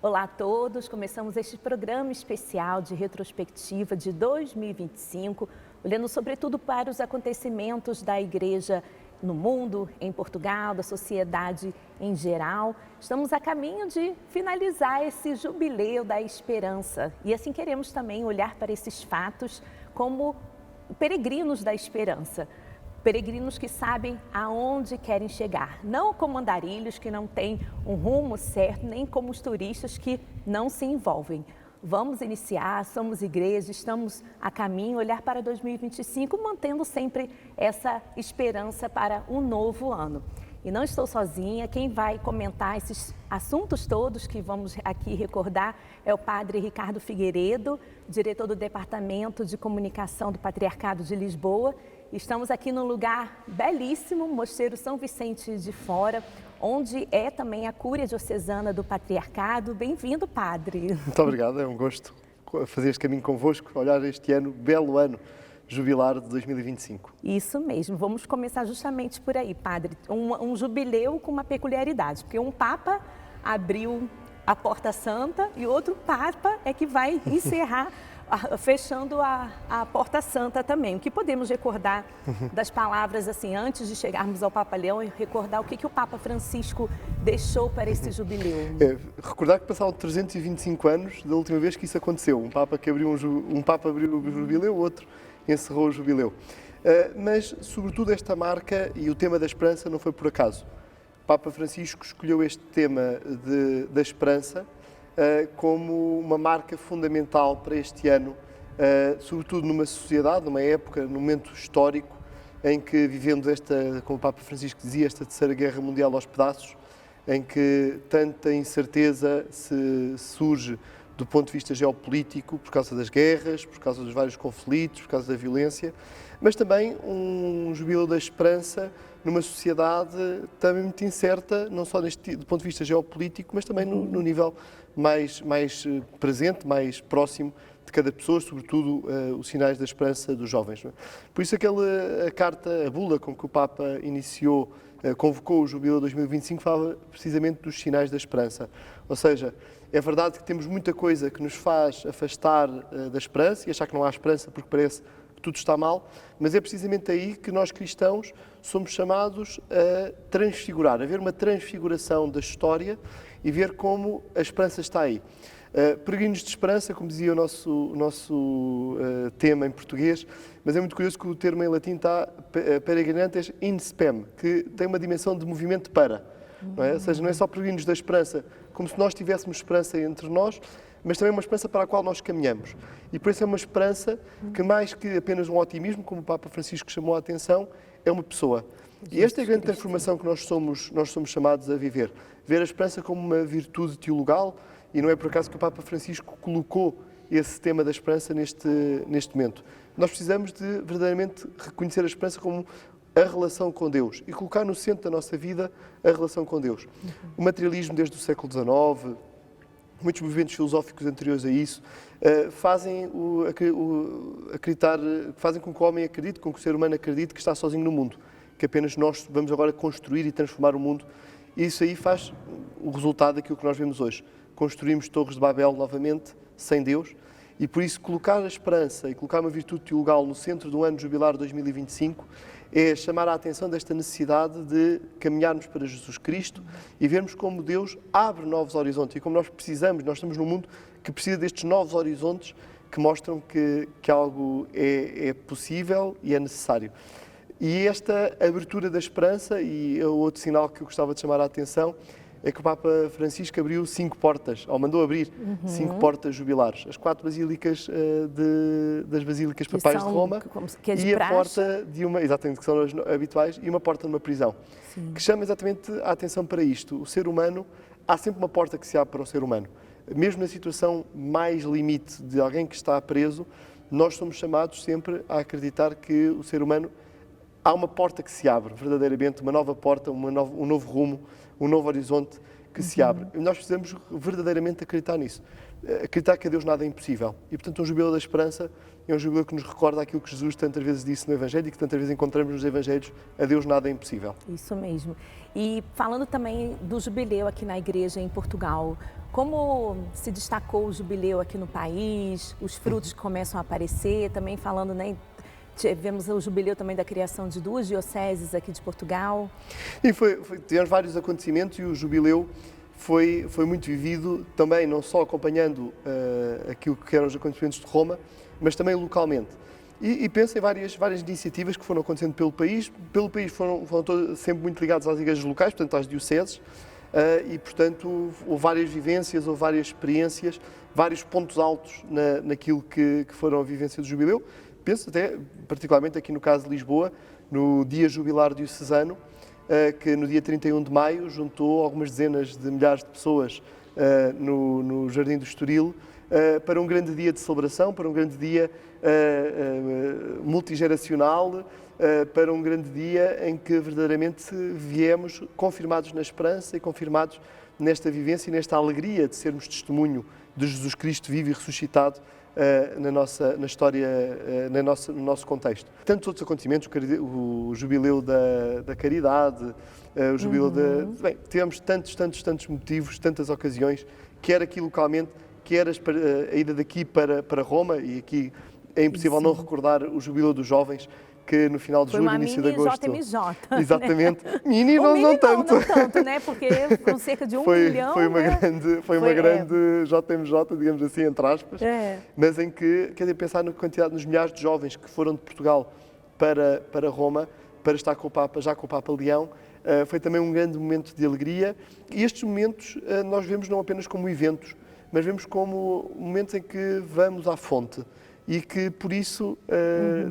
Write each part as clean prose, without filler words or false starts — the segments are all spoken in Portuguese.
Olá a todos, começamos este programa especial de retrospectiva de 2025, olhando sobretudo para os acontecimentos da Igreja no mundo, em Portugal, da sociedade em geral. Estamos a caminho de finalizar esse jubileu da esperança e assim queremos também olhar para esses fatos como peregrinos da esperança. Peregrinos que sabem aonde querem chegar, não como andarilhos que não têm um rumo certo, nem como os turistas que não se envolvem. Vamos iniciar, somos igreja, estamos a caminho, olhar para 2025, mantendo sempre essa esperança para um novo ano. E não estou sozinha, quem vai comentar esses assuntos todos que vamos aqui recordar é o padre Ricardo Figueiredo, diretor do Departamento de Comunicação do Patriarcado de Lisboa. Estamos aqui num lugar belíssimo, Mosteiro São Vicente de Fora, onde é também a Cúria Diocesana do Patriarcado. Bem-vindo, padre. Muito obrigado, é um gosto fazer este caminho convosco, olhar este ano, belo ano jubilar de 2025. Isso mesmo, vamos começar justamente por aí, padre. Um jubileu com uma peculiaridade, porque um papa abriu a Porta Santa e outro papa é que vai encerrar fechando a Porta Santa também. O que podemos recordar das palavras, assim, antes de chegarmos ao Papa Leão, e recordar o que o Papa Francisco deixou para esse jubileu? Recordar que passaram 325 anos da última vez que isso aconteceu. Um Papa abriu o jubileu, outro encerrou o jubileu. Mas, sobretudo, esta marca e o tema da esperança não foi por acaso. O Papa Francisco escolheu este tema da esperança como uma marca fundamental para este ano, sobretudo numa sociedade, numa época, num momento histórico em que vivemos esta, como o Papa Francisco dizia, esta terceira guerra mundial aos pedaços, em que tanta incerteza surge do ponto de vista geopolítico, por causa das guerras, por causa dos vários conflitos, por causa da violência, mas também um jubileu da esperança numa sociedade também muito incerta, não só do ponto de vista geopolítico, mas também no nível mais presente, mais próximo de cada pessoa, sobretudo os sinais da esperança dos jovens. Não é? Por isso a carta, a bula com que o Papa convocou o Jubileu 2025, fala precisamente dos sinais da esperança. Ou seja, é verdade que temos muita coisa que nos faz afastar da esperança e achar que não há esperança porque parece que tudo está mal, mas é precisamente aí que nós cristãos somos chamados a transfigurar, a ver uma transfiguração da história e ver como a esperança está aí. Peregrinos de esperança, como dizia o nosso tema em português, mas é muito curioso que o termo em latim está peregrinantes in spem, que tem uma dimensão de movimento para. Não é? Ou seja, não é só peregrinos da esperança, como se nós tivéssemos esperança entre nós, mas também uma esperança para a qual nós caminhamos. E por isso é uma esperança que, mais que apenas um otimismo, como o Papa Francisco chamou a atenção, é uma pessoa. E esta é a grande transformação que nós somos chamados a viver. Ver a esperança como uma virtude teologal, e não é por acaso que o Papa Francisco colocou esse tema da esperança neste momento. Nós precisamos de verdadeiramente reconhecer a esperança como a relação com Deus e colocar no centro da nossa vida a relação com Deus. O materialismo desde o século XIX, muitos movimentos filosóficos anteriores a isso, fazem com que o homem acredite, com que o ser humano acredite que está sozinho no mundo, que apenas nós vamos agora construir e transformar o mundo. E isso aí faz o resultado daquilo que nós vemos hoje. Construímos torres de Babel novamente, sem Deus, e por isso colocar a esperança e colocar uma virtude teologal no centro do ano jubilar 2025 é chamar a atenção desta necessidade de caminharmos para Jesus Cristo e vermos como Deus abre novos horizontes e como nós estamos num mundo que precisa destes novos horizontes que mostram que algo é possível e é necessário. E esta abertura da esperança, e o outro sinal que eu gostava de chamar a atenção, é que o Papa Francisco abriu 5 portas, ou mandou abrir 5 portas jubilares. As 4 basílicas das basílicas papais de Roma e a porta de uma, exatamente, que são as habituais, e uma porta de uma prisão. Sim. Que chama exatamente a atenção para isto. O ser humano, há sempre uma porta que se abre para o ser humano. Mesmo na situação mais limite de alguém que está preso, nós somos chamados sempre a acreditar que o ser humano, há uma porta que se abre, verdadeiramente, uma nova porta, um novo rumo, um novo horizonte que se abre. E nós precisamos verdadeiramente acreditar nisso. Acreditar que a Deus nada é impossível. E, portanto, um jubileu da esperança é um jubileu que nos recorda aquilo que Jesus tantas vezes disse no Evangelho e que tantas vezes encontramos nos Evangelhos: a Deus nada é impossível. Isso mesmo. E falando também do jubileu aqui na igreja em Portugal, como se destacou o jubileu aqui no país, os frutos que começam a aparecer, também falando, né, tivemos o jubileu também da criação de 2 dioceses aqui de Portugal. E tivemos vários acontecimentos e o jubileu foi muito vivido também, não só acompanhando aquilo que eram os acontecimentos de Roma, mas também localmente. E penso em várias iniciativas que foram acontecendo pelo país. Pelo país foram todos sempre muito ligados às igrejas locais, portanto às dioceses, e portanto houve várias vivências, houve várias experiências, vários pontos altos naquilo que foram a vivência do jubileu. Penso até, particularmente aqui no caso de Lisboa, no Dia Jubilar Diocesano, que no dia 31 de maio juntou algumas dezenas de milhares de pessoas no Jardim do Estoril para um grande dia de celebração, para um grande dia multigeracional, para um grande dia em que verdadeiramente viemos confirmados na esperança e confirmados nesta vivência e nesta alegria de sermos testemunho de Jesus Cristo vivo e ressuscitado na história, no nosso contexto. Tantos outros acontecimentos, o jubileu da caridade, o jubileu Bem, tivemos tantos motivos, tantas ocasiões, quer aqui localmente, quer a ida daqui para Roma, e aqui é impossível não recordar o jubileu dos jovens, que no final de julho, início de agosto... Foi uma mini JMJ. Exatamente. Né? Mini não tanto. Não tanto, né? Porque com cerca de 1 milhão... Foi uma grande JMJ, digamos assim, entre aspas, mas em que, quer dizer, pensar na quantidade, nos milhares de jovens que foram de Portugal para Roma, para estar com o Papa, já com o Papa Leão, foi também um grande momento de alegria. E estes momentos nós vemos não apenas como eventos, mas vemos como momentos em que vamos à fonte e que, por isso,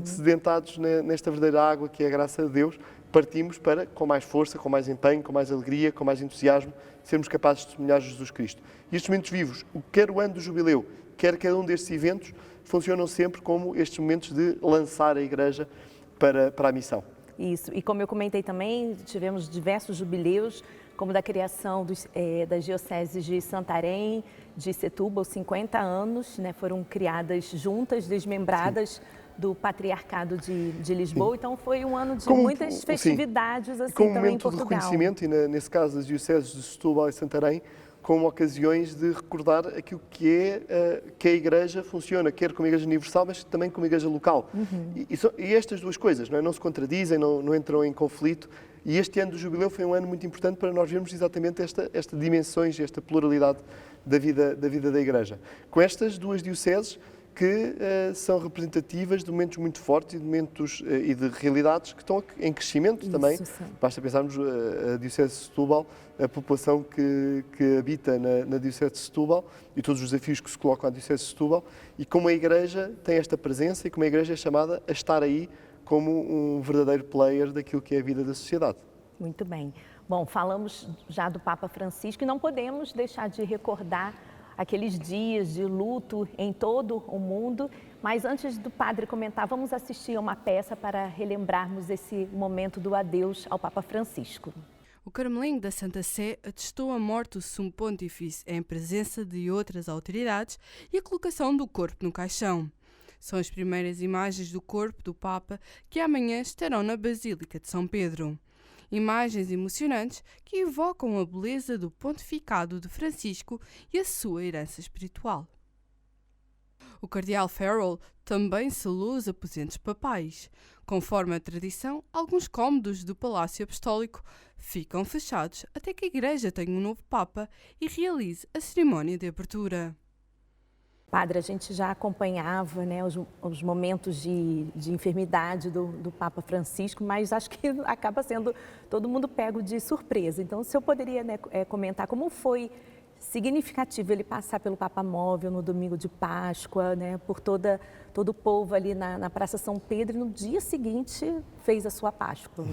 sedentados nesta verdadeira água que é a graça de Deus, partimos para, com mais força, com mais empenho, com mais alegria, com mais entusiasmo, sermos capazes de testemunhar Jesus Cristo. E estes momentos vivos, quer o ano do jubileu, quer cada um destes eventos, funcionam sempre como estes momentos de lançar a Igreja para a missão. Isso, e como eu comentei também, tivemos diversos jubileus, como da criação das dioceses de Santarém, de Setúbal, 50 anos, né, foram criadas juntas, desmembradas do Patriarcado de Lisboa. Sim. Então foi um ano de muitas festividades assim, também em Portugal. Com um momento de reconhecimento, e nesse caso das dioceses de Setúbal e Santarém, como ocasiões de recordar aquilo que a Igreja funciona, quer como Igreja Universal, mas também como Igreja local. E estas duas coisas não se contradizem, não entram em conflito. E este ano do Jubileu foi um ano muito importante para nós vermos exatamente esta dimensões, esta pluralidade da vida da Igreja. Com estas duas dioceses que são representativas de momentos muito fortes e de momentos e de realidades que estão em crescimento. Isso, também. Sim. Basta pensarmos a Diocese de Setúbal, a população que habita na Diocese de Setúbal e todos os desafios que se colocam à Diocese de Setúbal, e como a Igreja tem esta presença e como a Igreja é chamada a estar aí como um verdadeiro player daquilo que é a vida da sociedade. Muito bem. Bom, falamos já do Papa Francisco e não podemos deixar de recordar aqueles dias de luto em todo o mundo. Mas antes do padre comentar, vamos assistir a uma peça para relembrarmos esse momento do adeus ao Papa Francisco. O Carmelinho da Santa Sé atestou a morte do Sumo Pontífice em presença de outras autoridades e a colocação do corpo no caixão. São as primeiras imagens do corpo do Papa que amanhã estarão na Basílica de São Pedro. Imagens emocionantes que evocam a beleza do pontificado de Francisco e a sua herança espiritual. O cardeal Farrell também selou os aposentos papais. Conforme a tradição, alguns cômodos do Palácio Apostólico ficam fechados até que a Igreja tenha um novo Papa e realize a cerimónia de abertura. Padre, a gente já acompanhava, né, os momentos de enfermidade do Papa Francisco, mas acho que acaba sendo todo mundo pego de surpresa. Então, o senhor poderia, né, comentar como foi significativo ele passar pelo Papa Móvel no domingo de Páscoa, né, por todo o povo ali na Praça São Pedro, e no dia seguinte fez a sua Páscoa.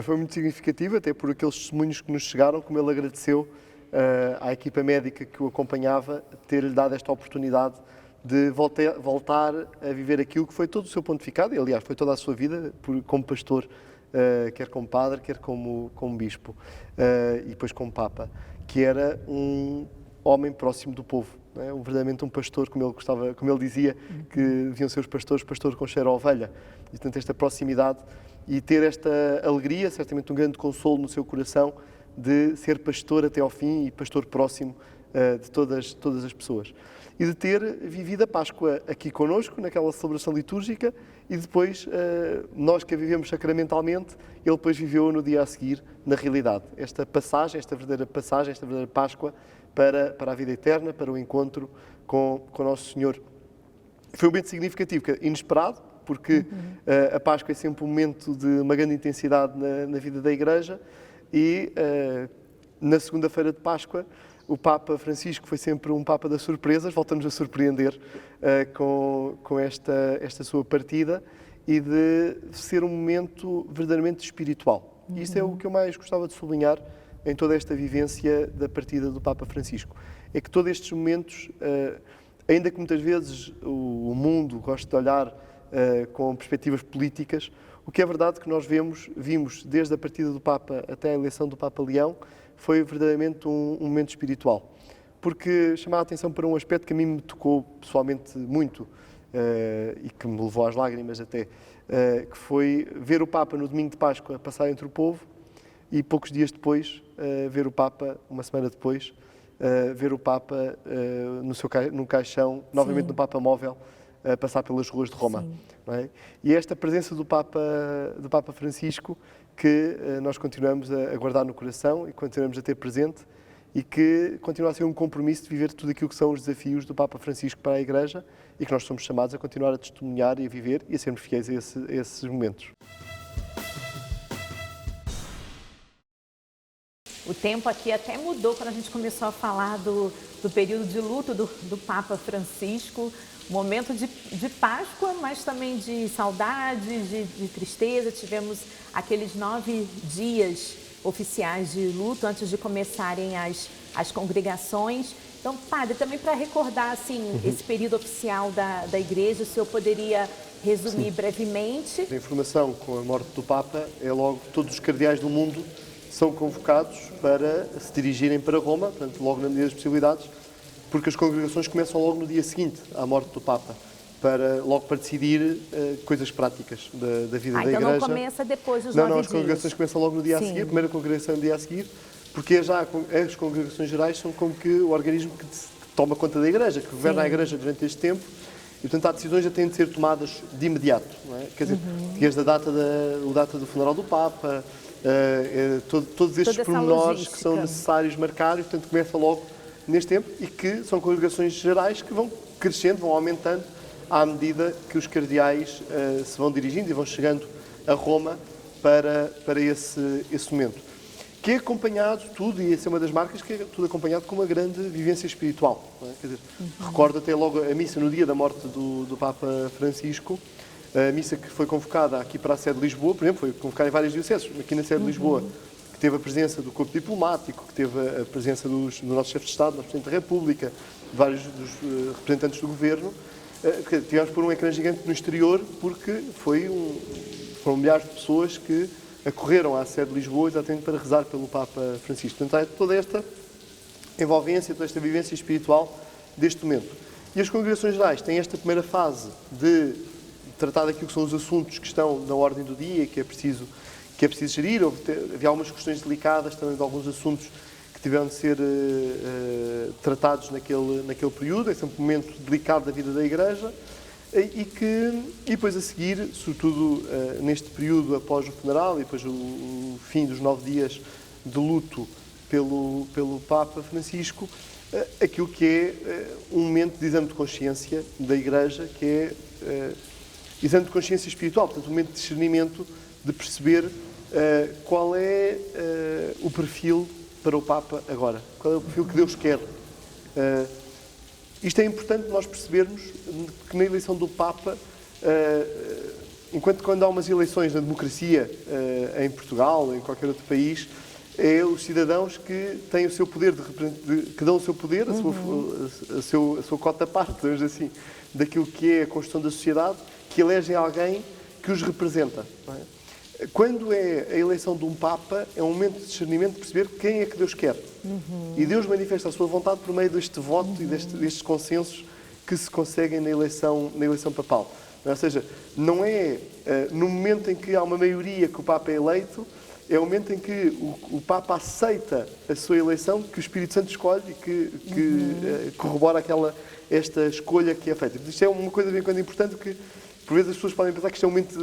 Foi muito significativo, até por aqueles testemunhos que nos chegaram, como ele agradeceu à equipa médica que o acompanhava, ter-lhe dado esta oportunidade de voltar a viver aquilo que foi todo o seu pontificado, e aliás foi toda a sua vida como pastor, quer como padre, quer como bispo, e depois como Papa, que era um homem próximo do povo, não é? Verdadeiramente um pastor, como ele dizia, que deviam ser os pastores, pastor com cheiro a ovelha. E, portanto, esta proximidade e ter esta alegria, certamente um grande consolo no seu coração, de ser pastor até ao fim e pastor próximo de todas as pessoas. E de ter vivido a Páscoa aqui connosco, naquela celebração litúrgica, e depois, nós que a vivemos sacramentalmente, ele depois viveu no dia a seguir, na realidade. Esta passagem, esta verdadeira Páscoa, para a vida eterna, para o encontro com Nosso Senhor. Foi um momento significativo, inesperado, porque a Páscoa é sempre um momento de uma grande intensidade na vida da Igreja, e na segunda-feira de Páscoa o Papa Francisco foi sempre um Papa das surpresas, volta-nos a surpreender com esta sua partida, e de ser um momento verdadeiramente espiritual. E isto é o que eu mais gostava de sublinhar em toda esta vivência da partida do Papa Francisco. É que todos estes momentos, ainda que muitas vezes o mundo goste de olhar com perspectivas políticas, o que é verdade que nós vimos desde a partida do Papa até a eleição do Papa Leão, foi verdadeiramente um momento espiritual. Porque chamava a atenção para um aspecto que a mim me tocou pessoalmente muito, e que me levou às lágrimas até, que foi ver o Papa no domingo de Páscoa passar entre o povo, e poucos dias depois, ver o Papa, uma semana depois, ver o Papa no caixão, novamente no Papa Móvel, a passar pelas ruas de Roma. Não é? E esta presença do Papa Francisco, que nós continuamos a guardar no coração e continuamos a ter presente, e que continua a ser um compromisso de viver tudo aquilo que são os desafios do Papa Francisco para a Igreja, e que nós somos chamados a continuar a testemunhar e a viver e a sermos fiéis a esses momentos. O tempo aqui até mudou quando a gente começou a falar do período de luto do Papa Francisco, momento de Páscoa, mas também de saudade, de tristeza. Tivemos aqueles 9 dias oficiais de luto antes de começarem as congregações. Então, padre, também para recordar assim, esse período oficial da Igreja, o senhor poderia resumir brevemente? A informação com a morte do Papa é logo todos os cardeais do mundo são convocados para se dirigirem para Roma, portanto, logo na medida das possibilidades, porque as congregações começam logo no dia seguinte à morte do Papa, logo para decidir coisas práticas da vida da Igreja. Então não começa depois dos 9 dias? Não, as congregações começam logo no dia a seguir, a primeira congregação no dia a seguir, porque as congregações gerais são como que o organismo que toma conta da Igreja, que governa a Igreja durante este tempo, e portanto há decisões já têm de ser tomadas de imediato, não é? Quer dizer, desde a data do funeral do Papa, todos estes pormenores que são necessários marcar, e portanto começa logo neste tempo, e que são congregações gerais que vão crescendo, vão aumentando à medida que os cardeais se vão dirigindo e vão chegando a Roma para esse momento. Que é acompanhado tudo, e essa é uma das marcas, que é tudo acompanhado com uma grande vivência espiritual. Não é? Quer dizer, recordo até logo a missa no dia da morte do Papa Francisco, a missa que foi convocada aqui para a sede de Lisboa, por exemplo, foi convocada em vários dioceses, aqui na sede de Lisboa, que teve a presença do corpo diplomático, que teve a presença do nosso chefe de Estado, do Presidente da República, de vários dos representantes do Governo. Tivemos por um ecrã gigante no exterior, porque foram milhares de pessoas que acorreram à sede de Lisboa exatamente para rezar pelo Papa Francisco. Portanto, há toda esta envolvência, toda esta vivência espiritual deste momento. E as congregações gerais têm esta primeira fase de tratar daquilo que são os assuntos que estão na ordem do dia, que é preciso gerir. Havia algumas questões delicadas também de alguns assuntos que tiveram de ser tratados naquele período. É sempre um momento delicado da vida da Igreja. E depois a seguir, sobretudo neste período após o funeral e depois o fim dos 9 dias de luto pelo Papa Francisco, aquilo que é um momento de exame de consciência da Igreja, que é exame de consciência espiritual, portanto um momento de discernimento, de perceber qual é o perfil para o Papa agora, qual é o perfil que Deus quer. Isto é importante nós percebermos que na eleição do Papa, enquanto quando há umas eleições na democracia em Portugal ou em qualquer outro país, é os cidadãos que têm o seu poder, que dão o seu poder, a sua cota-parte, digamos assim, daquilo que é a construção da sociedade, que elegem alguém que os representa. Não é? Quando é a eleição de um Papa, é um momento de discernimento, de perceber quem é que Deus quer. E Deus manifesta a sua vontade por meio deste voto e destes consensos que se conseguem na eleição papal. Ou seja, não é no momento em que há uma maioria que o Papa é eleito, é o momento em que o Papa aceita a sua eleição, que o Espírito Santo escolhe e que corrobora esta escolha que é feita. Isto é uma coisa bem importante, que por vezes as pessoas podem pensar que isto é um momento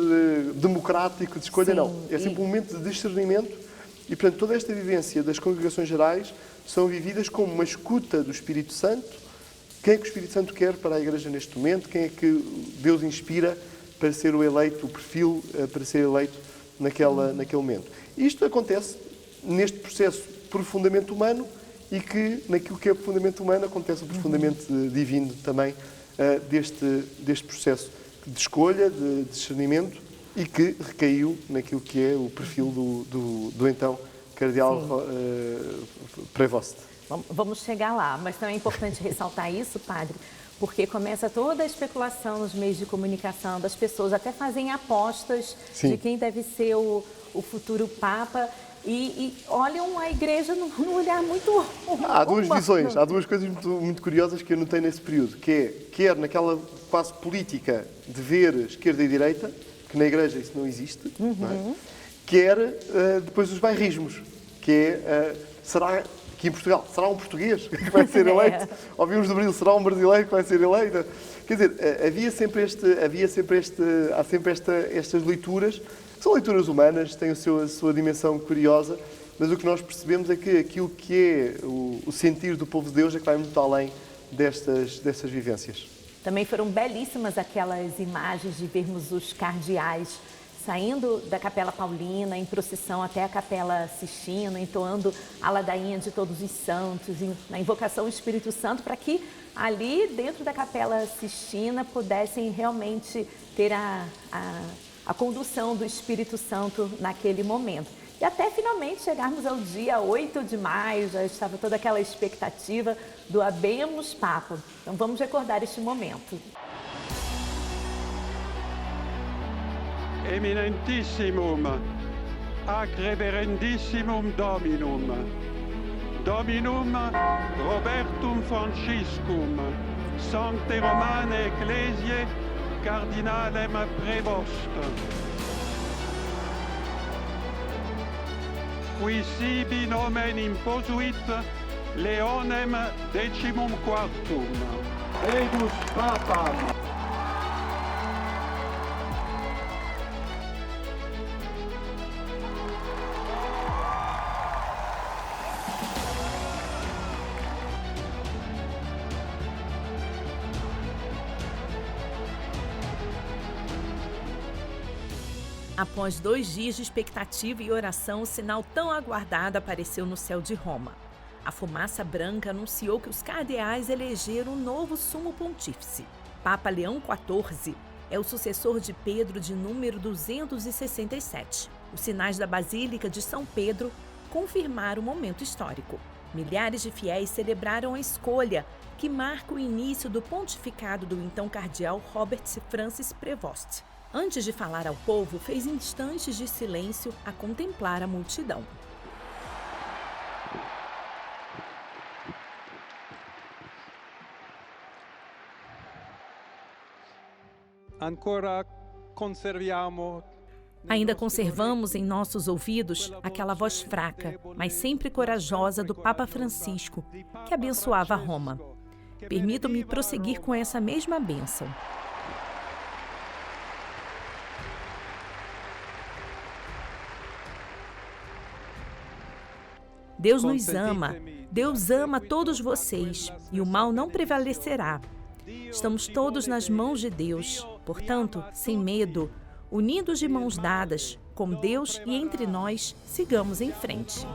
democrático de escolha. Sim, não. É sempre um momento de discernimento e, portanto, toda esta vivência das congregações gerais são vividas como uma escuta do Espírito Santo. Quem é que o Espírito Santo quer para a Igreja neste momento? Quem é que Deus inspira para ser o eleito, o perfil para ser eleito naquele momento? Isto acontece neste processo profundamente humano e que, naquilo que é profundamente humano, acontece o profundamente divino também deste processo de escolha, de discernimento, e que recaiu naquilo que é o perfil do então Cardeal Prevost. Vamos chegar lá, mas também é importante ressaltar isso, padre, porque começa toda a especulação nos meios de comunicação, das pessoas até fazem apostas de quem deve ser o futuro Papa e olham a Igreja num olhar muito... Há duas visões, há duas coisas muito curiosas que eu notei nesse período, que é, quer naquela fase política de ver esquerda e direita, que na Igreja isso não existe, não é? Quer depois os bairrismos, que é, será que em Portugal, será um português que vai ser eleito? Ouvimos do Brasil, será um brasileiro que vai ser eleito? Quer dizer, há sempre estas leituras, que são leituras humanas, têm a sua dimensão curiosa, mas o que nós percebemos é que aquilo que é o sentir do povo de Deus é que vai muito além destas vivências. Também foram belíssimas aquelas imagens de vermos os cardeais saindo da Capela Paulina, em procissão até a Capela Sistina, entoando a ladainha de Todos os Santos, na invocação do Espírito Santo, para que ali dentro da Capela Sistina pudessem realmente ter a condução do Espírito Santo naquele momento. E até finalmente chegarmos ao dia 8 de maio, já estava toda aquela expectativa do Habemus Papa. Então vamos recordar este momento. Eminentissimum, ac reverendissimum Dominum, Dominum Robertum Franciscum, Sancte Romane Ecclesiae, Cardinalem Prevost, qui sibi nomen imposuit Leonem decimum quartum. Habemus Papam. Após 2 dias de expectativa e oração, o sinal tão aguardado apareceu no céu de Roma. A fumaça branca anunciou que os cardeais elegeram um novo sumo pontífice. Papa Leão XIV é o sucessor de Pedro de número 267. Os sinais da Basílica de São Pedro confirmaram o momento histórico. Milhares de fiéis celebraram a escolha, que marca o início do pontificado do então cardeal Robert Francis Prevost. Antes de falar ao povo, fez instantes de silêncio a contemplar a multidão. Ainda conservamos em nossos ouvidos aquela voz fraca, mas sempre corajosa do Papa Francisco, que abençoava Roma. Permitam-me prosseguir com essa mesma bênção. Deus nos ama, Deus ama todos vocês e o mal não prevalecerá. Estamos todos nas mãos de Deus, portanto, sem medo, unidos de mãos dadas, com Deus e entre nós, sigamos em frente.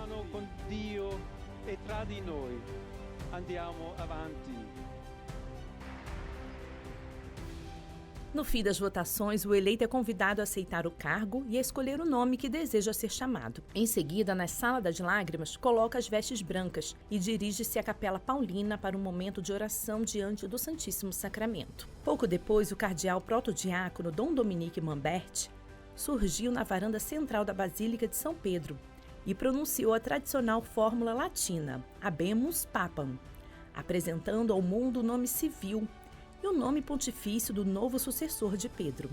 No fim das votações, o eleito é convidado a aceitar o cargo e a escolher o nome que deseja ser chamado. Em seguida, na Sala das Lágrimas, coloca as vestes brancas e dirige-se à Capela Paulina para um momento de oração diante do Santíssimo Sacramento. Pouco depois, o cardeal protodiácono Dom Dominique Mambert surgiu na varanda central da Basílica de São Pedro e pronunciou a tradicional fórmula latina, Habemus Papam, apresentando ao mundo o nome civil e o nome pontifício do novo sucessor de Pedro.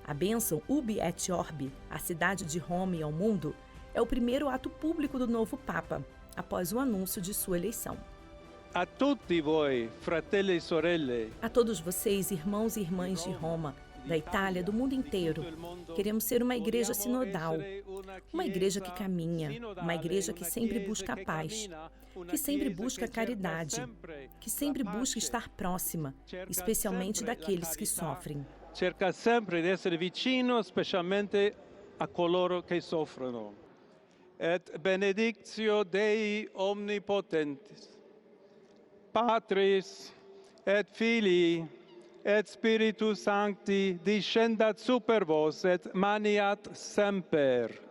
A bênção Ubi et Orbi, a cidade de Roma e ao mundo, é o primeiro ato público do novo Papa, após o anúncio de sua eleição. A tutti voi, fratelli e sorelle. A todos vocês, irmãos e irmãs de Roma, da Itália, do mundo inteiro, queremos ser uma igreja sinodal, uma igreja que caminha, uma igreja que sempre busca a paz, que sempre busca a caridade, que sempre busca estar próxima, especialmente daqueles que sofrem. Cerca sempre di essere vicino, specialmente a coloro che soffrono. Et benedictio Dei omnipotentis, Patris et Filii et Spiritus Sancti descendat super vos et maniat semper.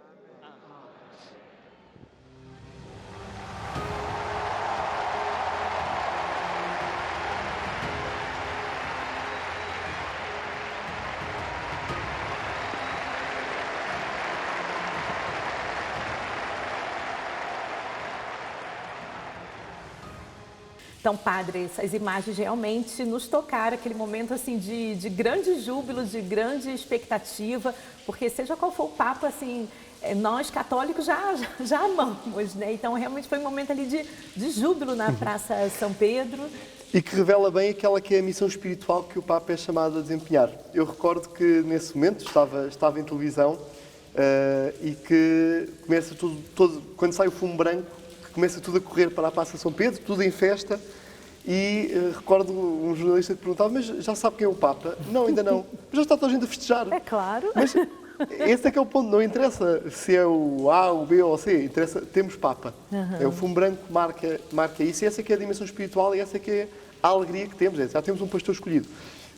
Então, padre, essas imagens realmente nos tocaram, aquele momento assim de grande júbilo, de grande expectativa, porque seja qual for o Papa, assim, nós católicos já amamos, né? Então, realmente foi um momento ali de júbilo na Praça São Pedro. E que revela bem aquela que é a missão espiritual que o Papa é chamado a desempenhar. Eu recordo que nesse momento estava em televisão e que começa tudo, quando sai o fumo branco, começa tudo a correr para a Praça São Pedro, tudo em festa, e recordo um jornalista que perguntava, mas já sabe quem é o Papa? Não, ainda não. Mas já está toda a gente a festejar. É claro. Mas esse é que é o ponto, não interessa se é o A, o B ou o C, interessa, temos Papa. É o fumo branco marca isso, e essa é que é a dimensão espiritual, e essa é que é a alegria que temos, já temos um pastor escolhido.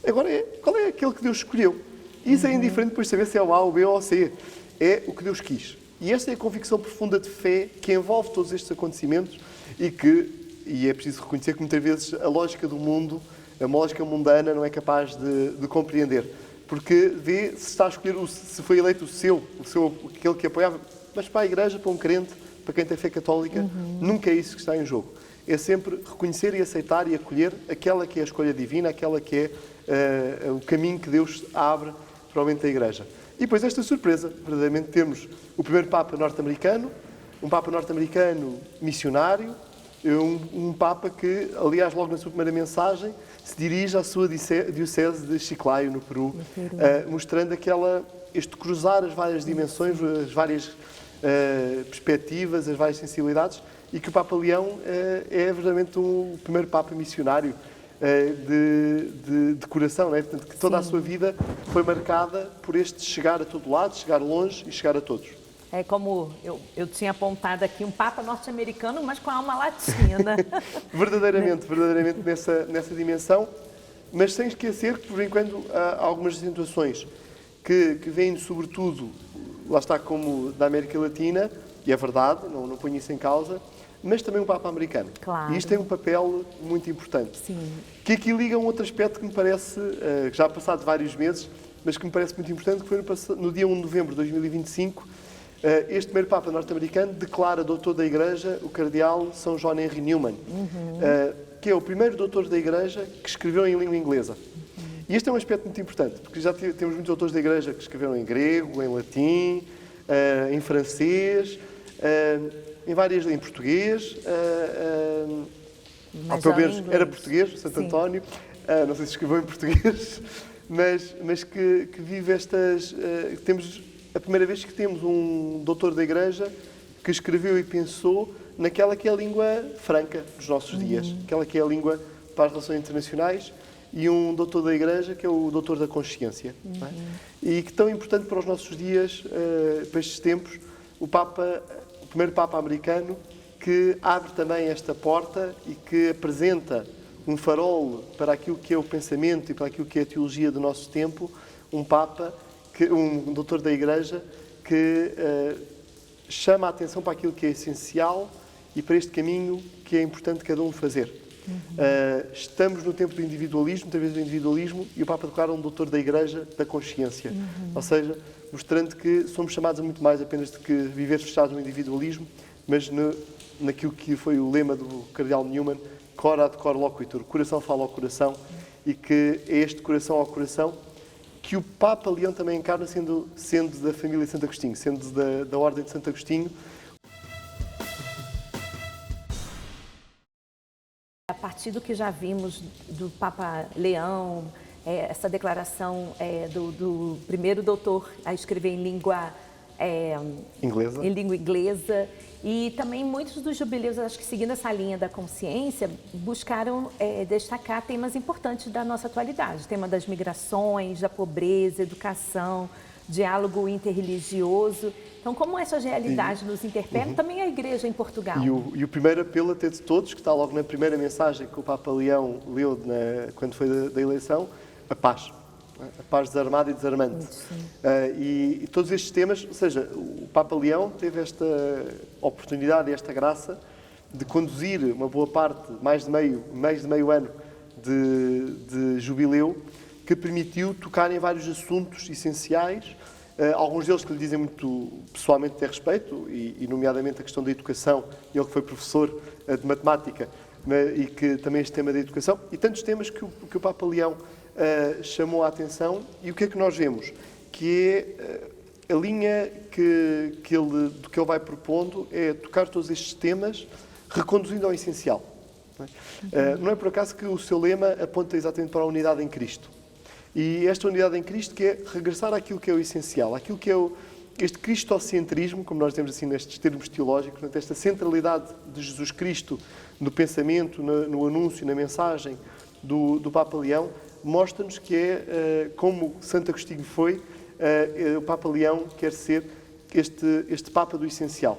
Agora, qual é aquele que Deus escolheu? Isso é indiferente depois de saber se é o A, o B ou o C. É o que Deus quis. E esta é a convicção profunda de fé que envolve todos estes acontecimentos e é preciso reconhecer que muitas vezes a lógica do mundo, a lógica mundana, não é capaz de compreender. Porque vê se está a escolher, se foi eleito aquele que apoiava, mas para a Igreja, para um crente, para quem tem fé católica, nunca é isso que está em jogo. É sempre reconhecer e aceitar e acolher aquela que é a escolha divina, aquela que é o caminho que Deus abre para o momento da Igreja. E depois esta surpresa, verdadeiramente temos o primeiro Papa norte-americano, um Papa norte-americano missionário, um Papa que, aliás, logo na sua primeira mensagem, se dirige à sua diocese de Chiclayo, no Peru, mostrando este cruzar as várias dimensões, as várias perspectivas, as várias sensibilidades, e que o Papa Leão é verdadeiramente o primeiro Papa missionário de coração, né? Portanto, que toda a sua vida foi marcada por este chegar a todo lado, chegar longe e chegar a todos. É como eu tinha apontado aqui, um Papa norte-americano, mas com a alma latina. verdadeiramente nessa dimensão, mas sem esquecer que, por enquanto, há algumas situações que vêm, sobretudo, lá está, como da América Latina, e é verdade, não ponho isso em causa, mas também um Papa americano. Claro. E isto tem um papel muito importante. Sim. Que aqui liga um outro aspecto que me parece, já há passado vários meses, mas que me parece muito importante, que foi no dia 1 de novembro de 2025, este primeiro Papa norte-americano declara doutor da Igreja o cardeal São John Henry Newman, que é o primeiro doutor da Igreja que escreveu em língua inglesa. E este é um aspecto muito importante, porque já temos muitos doutores da Igreja que escreveram em grego, em latim, em francês, em português, ao meu ver era português, Santo António, não sei se escreveu em português, mas que vive temos a primeira vez que temos um doutor da Igreja que escreveu e pensou naquela que é a língua franca dos nossos dias, aquela que é a língua para as relações internacionais, e um doutor da Igreja que é o doutor da consciência. Não é? E que tão importante para os nossos dias, para estes tempos, o primeiro Papa americano, que abre também esta porta e que apresenta um farol para aquilo que é o pensamento e para aquilo que é a teologia do nosso tempo, um doutor da Igreja que chama a atenção para aquilo que é essencial e para este caminho que é importante cada um fazer. Estamos no tempo do individualismo, muitas vezes do individualismo, e o Papa declara um doutor da Igreja da consciência. Ou seja, mostrando que somos chamados a muito mais apenas de que viver fechados no individualismo, mas naquilo que foi o lema do Cardeal Newman, cor ad cor loquitur, coração fala ao coração, e que é este coração ao coração que o Papa Leão também encarna, sendo da família de Santo Agostinho, sendo da Ordem de Santo Agostinho. A partir do que já vimos do Papa Leão, essa declaração do primeiro doutor a escrever em língua inglesa, e também muitos dos jubileus, acho que seguindo essa linha da consciência, buscaram destacar temas importantes da nossa atualidade, o tema das migrações, da pobreza, educação, diálogo interreligioso. Então, como essas realidades nos interpelam, também a Igreja em Portugal. E o primeiro apelo até de todos, que está logo na primeira mensagem que o Papa Leão leu quando foi da eleição, a paz. A paz desarmada e desarmante. E todos estes temas, ou seja, o Papa Leão teve esta oportunidade e esta graça de conduzir uma boa parte, mais de meio ano de jubileu, que permitiu tocar em vários assuntos essenciais, alguns deles que lhe dizem muito pessoalmente até respeito, e nomeadamente a questão da educação, ele que foi professor de matemática, e que também este tema da educação, e tantos temas que o Papa Leão chamou a atenção. E o que é que nós vemos? Que é a linha do que ele vai propondo é tocar todos estes temas, reconduzindo ao essencial. Não é por acaso que o seu lema aponta exatamente para a unidade em Cristo. E esta unidade em Cristo que é regressar àquilo que é o essencial, àquilo que é este cristocentrismo, como nós temos assim nestes termos teológicos, esta centralidade de Jesus Cristo no pensamento, no anúncio, na mensagem do Papa Leão, mostra-nos que como Santo Agostinho foi, o Papa Leão quer ser este Papa do essencial.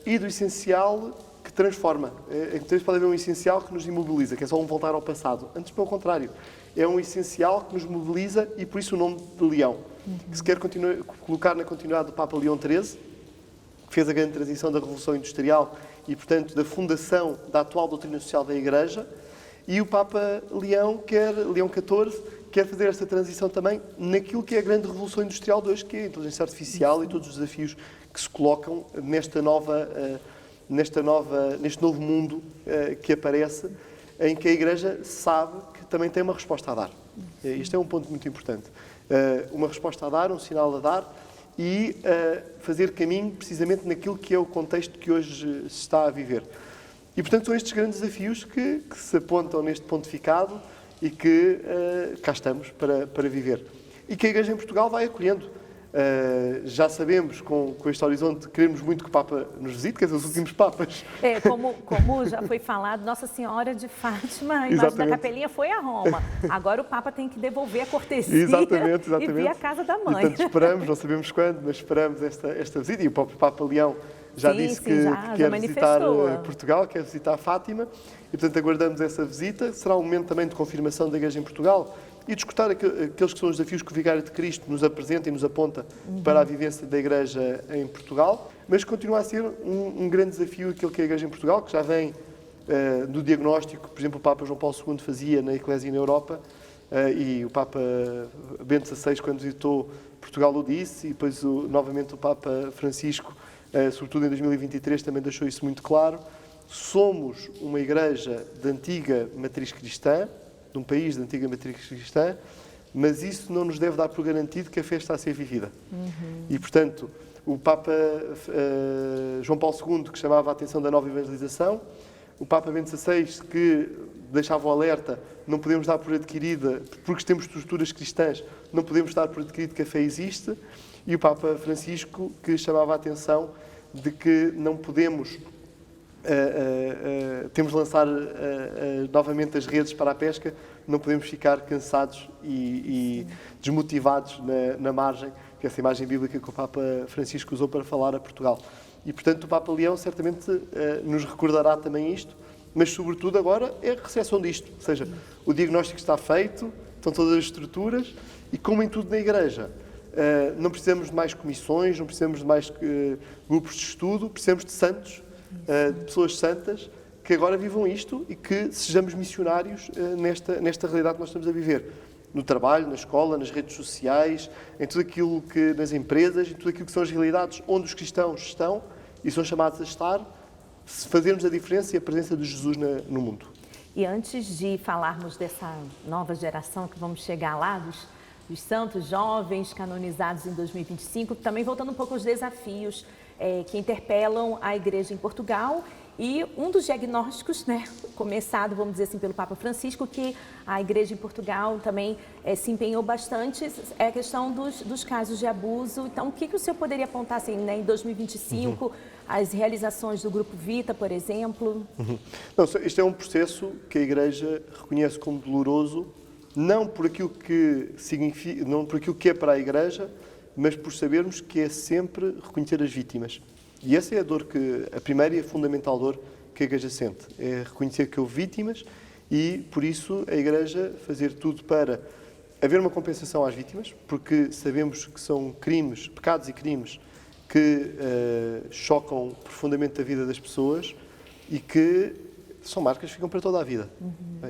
E do essencial que transforma. Então pode haver um essencial que nos imobiliza, que é só um voltar ao passado. Antes, pelo contrário, é um essencial que nos mobiliza, e por isso o nome de Leão. Que se quer colocar na continuidade do Papa Leão XIII, que fez a grande transição da Revolução Industrial e, portanto, da fundação da atual doutrina social da Igreja. E o Papa Leão XIV, quer fazer esta transição também naquilo que é a grande revolução industrial de hoje, que é a inteligência artificial e todos os desafios que se colocam neste novo mundo que aparece, em que a Igreja sabe que também tem uma resposta a dar. Isto é um ponto muito importante. Uma resposta a dar, um sinal a dar, e fazer caminho precisamente naquilo que é o contexto que hoje se está a viver. E, portanto, são estes grandes desafios que se apontam neste pontificado e que cá estamos para viver. E que a Igreja em Portugal vai acolhendo. Já sabemos, com este horizonte, queremos muito que o Papa nos visite, quer dizer, os últimos Papas. Como já foi falado, Nossa Senhora de Fátima, a imagem da capelinha foi a Roma. Agora o Papa tem que devolver a cortesia exatamente. e vir à casa da mãe. E, portanto, esperamos, não sabemos quando, mas esperamos esta visita. E o próprio Papa Leão já disse que quer visitar Portugal, quer visitar Fátima, e portanto aguardamos essa visita. Será um momento também de confirmação da Igreja em Portugal e de escutar aqueles que são os desafios que o Vigário de Cristo nos apresenta e nos aponta para a vivência da Igreja em Portugal, mas continua a ser um grande desafio aquele que é a Igreja em Portugal, que já vem do diagnóstico, por exemplo, o Papa João Paulo II fazia na Eclésia na Europa, e o Papa Bento XVI, quando visitou Portugal, o disse, e depois novamente o Papa Francisco, sobretudo em 2023, também deixou isso muito claro. Somos uma Igreja de antiga matriz cristã, de um país de antiga matriz cristã, mas isso não nos deve dar por garantido que a fé está a ser vivida. E, portanto, o Papa João Paulo II, que chamava a atenção da nova evangelização, o Papa Bento XVI, que deixava o alerta, não podemos dar por adquirida, porque temos estruturas cristãs, não podemos dar por adquirido que a fé existe, e o Papa Francisco, que chamava a atenção de que não podemos temos de lançar novamente as redes para a pesca, não podemos ficar cansados e desmotivados na margem, que é essa imagem bíblica que o Papa Francisco usou para falar a Portugal. E, portanto, o Papa Leão certamente nos recordará também isto, mas, sobretudo, agora é a recepção disto. Ou seja, o diagnóstico está feito, estão todas as estruturas, e como em tudo na Igreja, não precisamos de mais comissões, não precisamos de mais grupos de estudo, precisamos de santos, de pessoas santas que agora vivam isto e que sejamos missionários nesta realidade que nós estamos a viver. No trabalho, na escola, nas redes sociais, em tudo aquilo que, nas empresas, em tudo aquilo que são as realidades onde os cristãos estão e são chamados a estar, fazermos a diferença e a presença de Jesus no mundo. E antes de falarmos dessa nova geração que vamos chegar lá, dos santos jovens canonizados em 2025, também voltando um pouco aos desafios que interpelam a Igreja em Portugal. E um dos diagnósticos, começado, vamos dizer assim, pelo Papa Francisco, que a Igreja em Portugal também se empenhou bastante, é a questão dos casos de abuso. Então, o que o senhor poderia apontar assim, em 2025, as realizações do Grupo Vita, por exemplo? Não, este é um processo que a Igreja reconhece como doloroso, não por aquilo que significa, não por aquilo que é para a Igreja, mas por sabermos que é sempre reconhecer as vítimas. E essa é a primeira e a fundamental dor que a Igreja sente, é reconhecer que houve vítimas e, por isso, a Igreja fazer tudo para haver uma compensação às vítimas, porque sabemos que são crimes, pecados e crimes que chocam profundamente a vida das pessoas e que são marcas que ficam para toda a vida.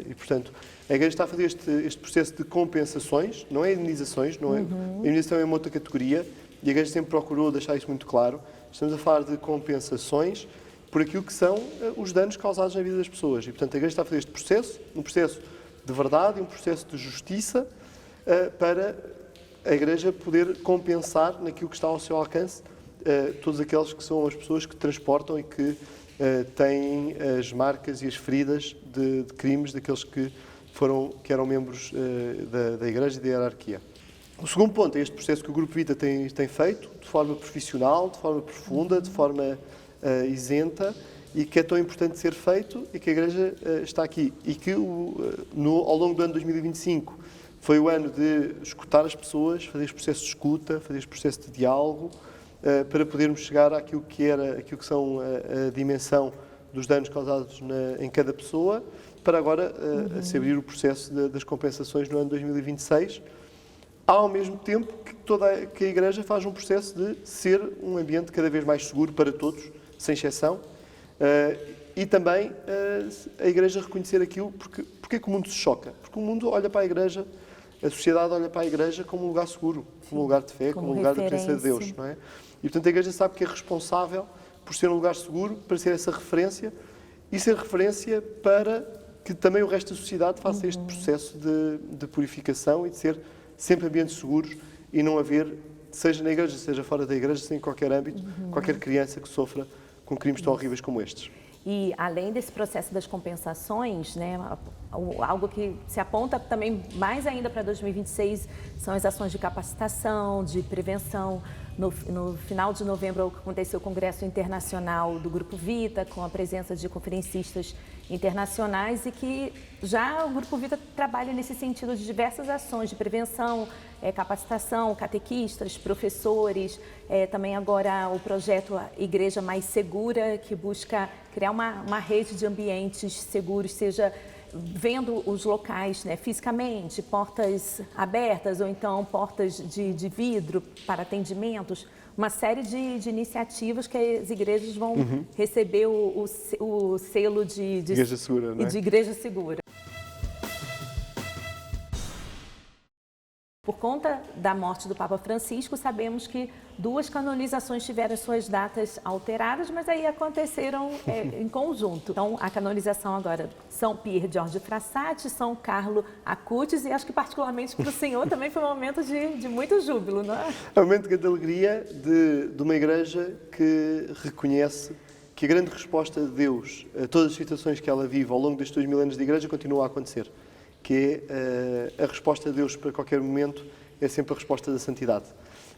E, portanto, a Igreja está a fazer este processo de compensações, não é indenizações, não é? A indenização é uma outra categoria e a Igreja sempre procurou deixar isso muito claro. Estamos a falar de compensações por aquilo que são os danos causados na vida das pessoas. E, portanto, a Igreja está a fazer este processo, um processo de verdade e um processo de justiça para a Igreja poder compensar naquilo que está ao seu alcance todos aqueles que são as pessoas que transportam e que têm as marcas e as feridas de crimes daqueles que eram membros da Igreja e da hierarquia. O segundo ponto é este processo que o Grupo Vita tem feito, de forma profissional, de forma profunda, de forma isenta, e que é tão importante ser feito e que a Igreja está aqui. E que ao longo do ano 2025 foi o ano de escutar as pessoas, fazer este processo de escuta, fazer este processo de diálogo, para podermos chegar àquilo que são a dimensão dos danos causados em cada pessoa, para agora se abrir o processo das compensações no ano 2026, ao mesmo tempo que a Igreja faz um processo de ser um ambiente cada vez mais seguro para todos, sem exceção, e também a Igreja reconhecer aquilo, porque que o mundo se choca? Porque o mundo olha para a Igreja, a sociedade olha para a Igreja como um lugar seguro, como um lugar de fé, como um lugar de presença de Deus, não é? E, portanto, a Igreja sabe que é responsável por ser um lugar seguro, para ser essa referência, e ser referência para que também o resto da sociedade faça este processo de purificação e de ser sempre ambientes seguros e não haver, seja na Igreja, seja fora da Igreja, seja em qualquer âmbito, qualquer criança que sofra com crimes tão horríveis como estes. E além desse processo das compensações, algo que se aponta também mais ainda para 2026 são as ações de capacitação, de prevenção. No final de novembro aconteceu o Congresso Internacional do Grupo Vita, com a presença de conferencistas internacionais e que já o Grupo Vita trabalha nesse sentido de diversas ações de prevenção, capacitação, catequistas, professores, também agora o projeto Igreja Mais Segura, que busca criar uma rede de ambientes seguros, seja vendo os locais fisicamente, portas abertas ou então portas de vidro para atendimentos, uma série de iniciativas que as igrejas vão receber o selo de Igreja Segura, não é? De Igreja Segura. Por conta da morte do Papa Francisco, sabemos que 2 canonizações tiveram suas datas alteradas, mas aí aconteceram em conjunto. Então, a canonização agora, São Pier Giorgio Frassati, São Carlo Acutis, e acho que particularmente para o senhor também foi um momento de muito júbilo, não é? É um momento de grande alegria de uma igreja que reconhece que a grande resposta de Deus a todas as situações que ela vive ao longo destes 2000 anos de igreja continua a acontecer. Que é a resposta de Deus para qualquer momento é sempre a resposta da santidade.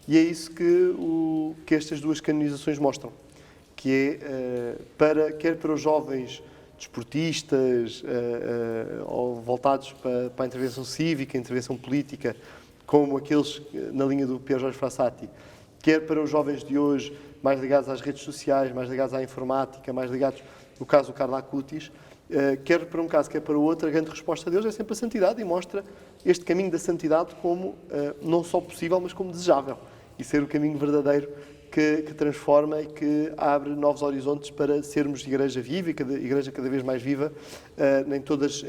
E é isso que estas 2 canonizações mostram, que é quer para os jovens desportistas ou voltados para a intervenção cívica, a intervenção política, como aqueles na linha do Pier Giorgio Frassati, quer para os jovens de hoje mais ligados às redes sociais, mais ligados à informática, mais ligados, no caso do Carlo Acutis, quer para um caso, quer para o outro, a grande resposta de Deus é sempre a santidade e mostra este caminho da santidade como não só possível, mas como desejável. E ser o caminho verdadeiro que transforma e que abre novos horizontes para sermos igreja viva e igreja cada vez mais viva em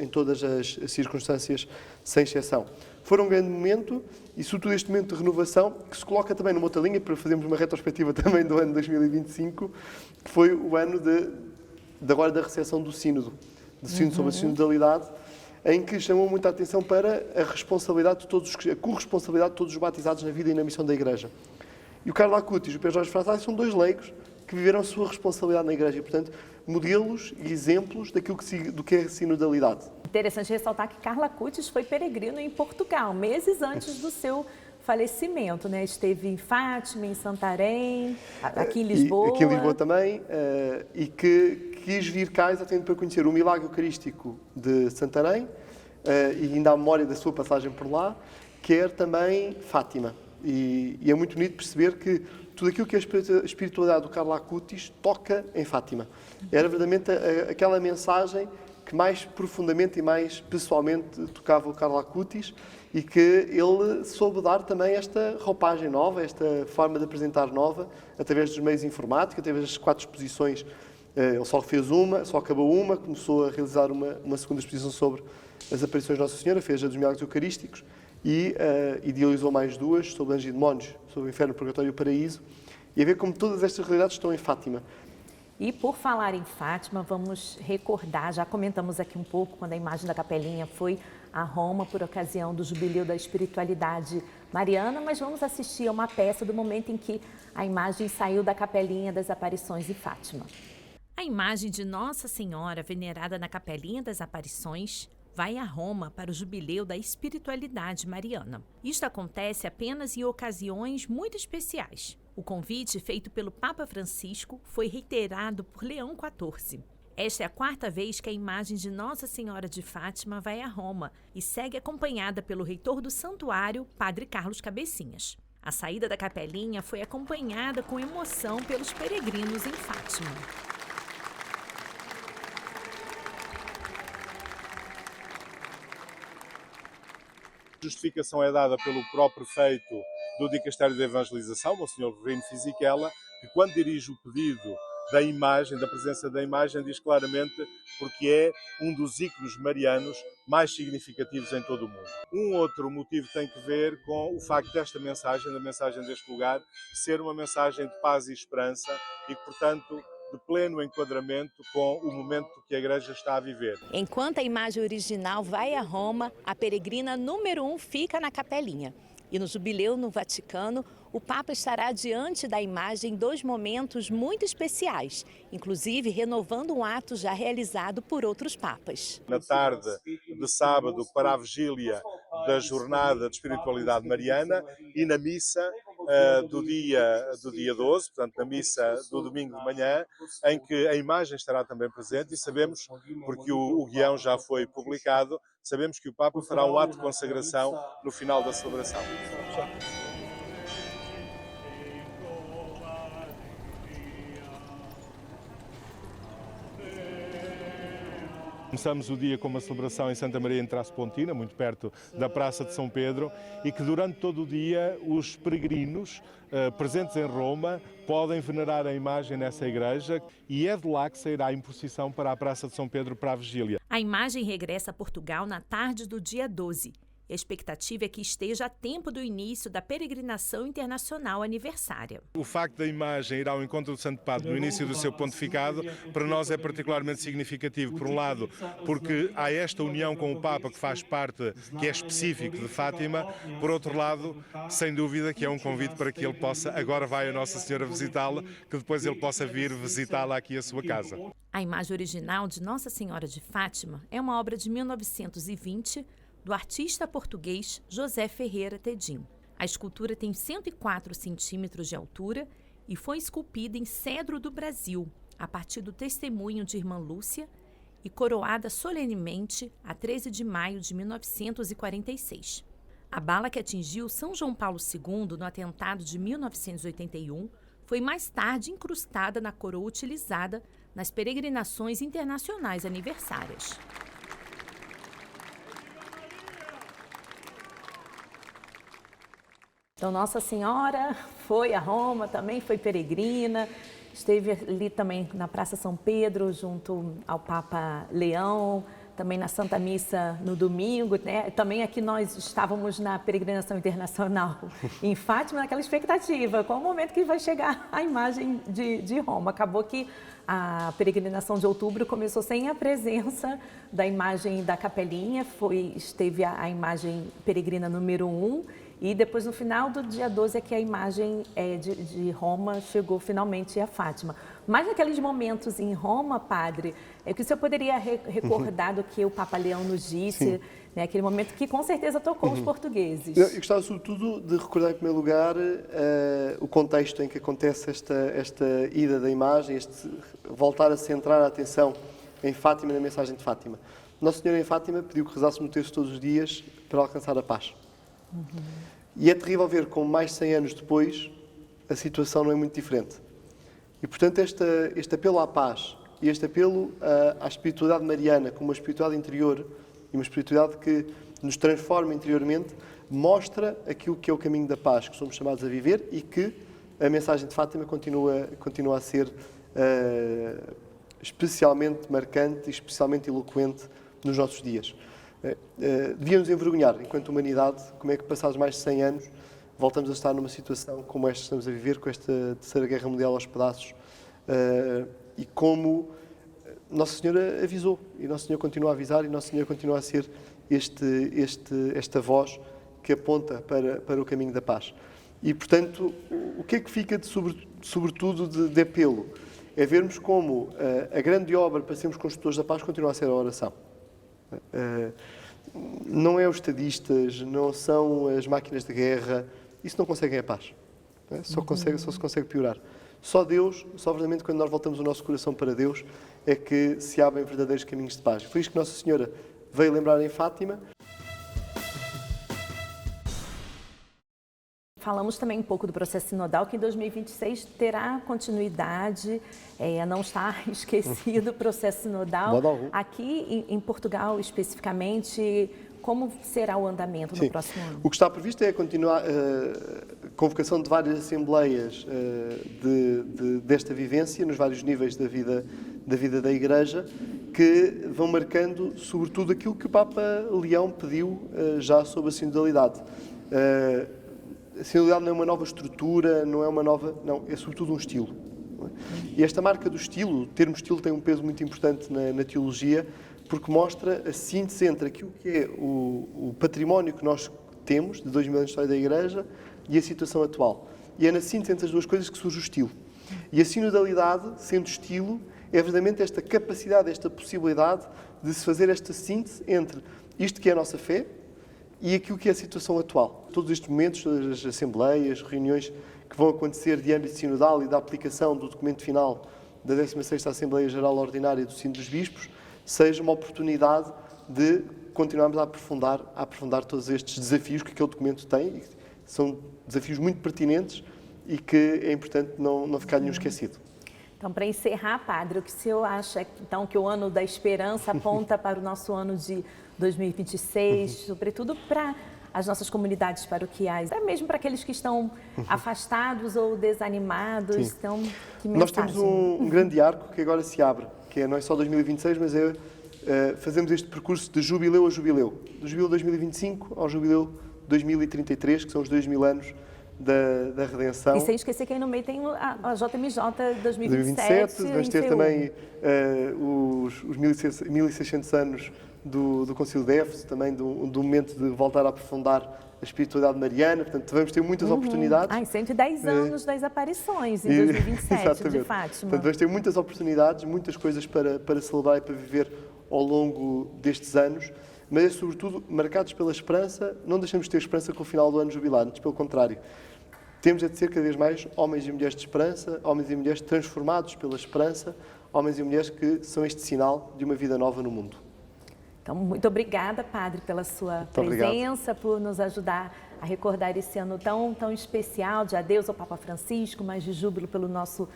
todas as circunstâncias, sem exceção. Foi um grande momento e, sobretudo, este momento de renovação, que se coloca também numa outra linha, para fazermos uma retrospectiva também do ano 2025, que foi o ano agora da recepção do Sínodo, sobre a sinodalidade, em que chamou muita atenção para a responsabilidade a corresponsabilidade de todos os batizados na vida e na missão da Igreja. E o Carlo Acutis e o Pedro Jorge Frazais são dois leigos que viveram a sua responsabilidade na Igreja e, portanto, modelos e exemplos do que é a sinodalidade. Interessante ressaltar que Carlo Acutis foi peregrino em Portugal, meses antes do seu falecimento, né? Esteve em Fátima, em Santarém, aqui em Lisboa. Aqui em Lisboa também, e que quis vir cá exatamente para conhecer o milagre eucarístico de Santarém, e ainda a memória da sua passagem por lá, quer também Fátima. E é muito bonito perceber que tudo aquilo que é a espiritualidade do Carlo Acutis toca em Fátima. Era verdadeiramente aquela mensagem que mais profundamente e mais pessoalmente tocava o Carlo Acutis e que ele soube dar também esta roupagem nova, esta forma de apresentar nova, através dos meios informáticos, através das 4 exposições. Ele só acabou uma, começou a realizar uma segunda exposição sobre as aparições de Nossa Senhora, fez a dos milagres eucarísticos e idealizou mais 2 sobre anjos e demónios, sobre o inferno, o purgatório e o paraíso, e a ver como todas estas realidades estão em Fátima. E por falar em Fátima, vamos recordar, já comentamos aqui um pouco, quando a imagem da capelinha foi a Roma por ocasião do Jubileu da Espiritualidade Mariana, mas vamos assistir a uma peça do momento em que a imagem saiu da capelinha das Aparições em Fátima. A imagem de Nossa Senhora venerada na Capelinha das Aparições vai a Roma para o Jubileu da Espiritualidade Mariana. Isto acontece apenas em ocasiões muito especiais. O convite feito pelo Papa Francisco foi reiterado por Leão XIV. Esta é a 4ª vez que a imagem de Nossa Senhora de Fátima vai a Roma e segue acompanhada pelo reitor do santuário, Padre Carlos Cabecinhas. A saída da capelinha foi acompanhada com emoção pelos peregrinos em Fátima. A justificação é dada pelo próprio prefeito do Dicastério de Evangelização, o Sr. Reverendo Fisichella, que quando dirige o pedido da imagem, da presença da imagem, diz claramente porque é um dos ícones marianos mais significativos em todo o mundo. Um outro motivo tem que ver com o facto desta mensagem, da mensagem deste lugar, ser uma mensagem de paz e esperança e que, portanto, de pleno enquadramento com o momento que a Igreja está a viver. Enquanto a imagem original vai a Roma, a peregrina número 1 fica na capelinha. E no Jubileu no Vaticano, o Papa estará diante da imagem em 2 momentos muito especiais, inclusive renovando um ato já realizado por outros papas. Na tarde de sábado para a vigília da Jornada de Espiritualidade Mariana e na missa do dia 12, portanto na missa do domingo de manhã, em que a imagem estará também presente e sabemos, porque o guião já foi publicado, sabemos que o Papa fará um ato de consagração no final da celebração. Começamos o dia com uma celebração em Santa Maria em Traspontina, muito perto da Praça de São Pedro, e que durante todo o dia os peregrinos presentes em Roma podem venerar a imagem nessa igreja e é de lá que sairá em procissão para a Praça de São Pedro para a vigília. A imagem regressa a Portugal na tarde do dia 12. A expectativa é que esteja a tempo do início da peregrinação internacional aniversária. O facto da imagem ir ao encontro do Santo Padre no início do seu pontificado, para nós é particularmente significativo, por um lado, porque há esta união com o Papa que faz parte, que é específico de Fátima, por outro lado, sem dúvida que é um convite para que ele possa, agora vai a Nossa Senhora visitá-la, que depois ele possa vir visitá-la aqui à sua casa. A imagem original de Nossa Senhora de Fátima é uma obra de 1920, do artista português José Ferreira Tedim. A escultura tem 104 centímetros de altura e foi esculpida em cedro do Brasil, a partir do testemunho de Irmã Lúcia e coroada solenemente a 13 de maio de 1946. A bala que atingiu São João Paulo II no atentado de 1981 foi mais tarde incrustada na coroa utilizada nas peregrinações internacionais aniversárias. Então, Nossa Senhora foi a Roma, também foi peregrina, esteve ali também na Praça São Pedro, junto ao Papa Leão, também na Santa Missa no domingo, né? Também aqui nós estávamos na peregrinação internacional em Fátima, naquela expectativa, qual o momento que vai chegar a imagem de Roma. Acabou que a peregrinação de outubro começou sem a presença da imagem da capelinha, esteve a imagem peregrina número 1, e depois, no final do dia 12, é que a imagem de Roma chegou finalmente a Fátima. Mas naqueles momentos em Roma, padre, é que o senhor poderia recordar do que o Papa Leão nos disse, né, aquele momento que com certeza tocou os portugueses. Eu gostava, sobretudo, de recordar, em primeiro lugar, o contexto em que acontece esta ida da imagem, este voltar a centrar a atenção em Fátima, na mensagem de Fátima. Nossa Senhora em Fátima pediu que rezássemos o texto todos os dias para alcançar a paz. E é terrível ver como mais de 100 anos depois a situação não é muito diferente. E, portanto, este apelo à paz e este apelo à espiritualidade mariana como uma espiritualidade interior e uma espiritualidade que nos transforma interiormente, mostra aquilo que é o caminho da paz que somos chamados a viver e que a mensagem de Fátima continua a ser especialmente marcante e especialmente eloquente nos nossos dias. Devia-nos envergonhar, enquanto humanidade, como é que passados mais de 100 anos voltamos a estar numa situação como esta que estamos a viver, com esta Terceira Guerra Mundial aos pedaços, e como Nossa Senhora avisou, e Nossa Senhora continua a avisar, e Nossa Senhora continua a ser esta voz que aponta para o caminho da paz. E, portanto, o que é que fica sobretudo de apelo? É vermos como a grande obra para sermos construtores da paz continua a ser a oração. Não é os estadistas, não são as máquinas de guerra, isso não conseguem a paz. Só se consegue piorar. Só Deus, só verdadeiramente quando nós voltamos o nosso coração para Deus, é que se abrem verdadeiros caminhos de paz. Foi isto que Nossa Senhora veio lembrar em Fátima. Falamos também um pouco do processo sinodal, que em 2026 terá continuidade, não está esquecido o processo sinodal. Aqui em Portugal, especificamente, como será o andamento no próximo ano? O que está previsto é continuar a convocação de várias assembleias desta vivência, nos vários níveis da vida da Igreja, que vão marcando, sobretudo, aquilo que o Papa Leão pediu já sobre a sinodalidade. A sinodalidade não é uma nova estrutura, não, é sobretudo um estilo. E esta marca do estilo, o termo estilo tem um peso muito importante na teologia, porque mostra a síntese entre aquilo que é o património que nós temos, de 2000 anos de história da Igreja, e a situação atual. E é na síntese entre as duas coisas que surge o estilo. E a sinodalidade, sendo estilo, é verdadeiramente esta capacidade, esta possibilidade de se fazer esta síntese entre isto que é a nossa fé e aquilo que é a situação atual. Todos estes momentos, todas as assembleias, reuniões que vão acontecer de âmbito sinodal e da aplicação do documento final da 16ª Assembleia Geral Ordinária do Sínodo dos Bispos, seja uma oportunidade de continuarmos a aprofundar todos estes desafios que aquele documento tem, e são desafios muito pertinentes e que é importante não ficar nenhum esquecido. Então, para encerrar, padre, o que o senhor acha então, que o ano da esperança aponta para o nosso ano de 2026, sobretudo para as nossas comunidades paroquiais, até mesmo para aqueles que estão afastados ou desanimados? Então, que mensagem? Nós temos um grande arco que agora se abre, que não é só 2026, mas fazemos este percurso de jubileu a jubileu. Do jubileu 2025 ao jubileu 2033, que são os 2000 anos da redenção. E sem esquecer que aí no meio tem a JMJ 2027. Vamos ter também os 1600 anos do Concílio de Éfeso, também do momento de voltar a aprofundar a espiritualidade mariana. Portanto, vamos ter muitas oportunidades. 110 anos das aparições em 2027 de Fátima. Portanto, vamos ter muitas oportunidades, muitas coisas para celebrar e para viver ao longo destes anos, mas é sobretudo marcados pela esperança. Não deixamos de ter esperança com o final do ano jubilar, antes pelo contrário. Temos de ser cada vez mais homens e mulheres de esperança, homens e mulheres transformados pela esperança, homens e mulheres que são este sinal de uma vida nova no mundo. Então, muito obrigada, padre, pela sua presença, por nos ajudar a recordar esse ano tão especial de adeus ao Papa Francisco, mas de júbilo pelo nosso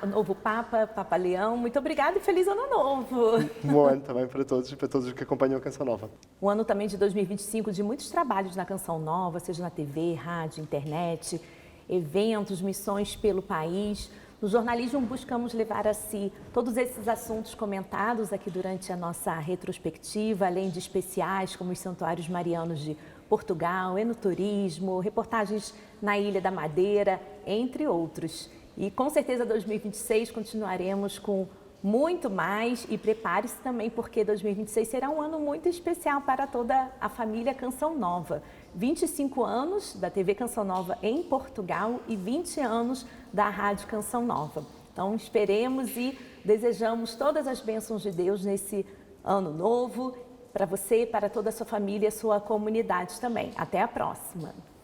novo Papa, Papa Leão. Muito obrigada e feliz ano novo! Um bom ano também para todos os que acompanham a Canção Nova. Um ano também de 2025 de muitos trabalhos na Canção Nova, seja na TV, rádio, internet, eventos, missões pelo país. No jornalismo buscamos levar a si todos esses assuntos comentados aqui durante a nossa retrospectiva, além de especiais como os Santuários Marianos de Portugal, enoturismo, reportagens na Ilha da Madeira, entre outros. E com certeza 2026 continuaremos com muito mais e prepare-se também porque 2026 será um ano muito especial para toda a família Canção Nova. 25 anos da TV Canção Nova em Portugal e 20 anos da Rádio Canção Nova. Então esperemos e desejamos todas as bênçãos de Deus nesse ano novo para você, para toda a sua família e a sua comunidade também. Até a próxima!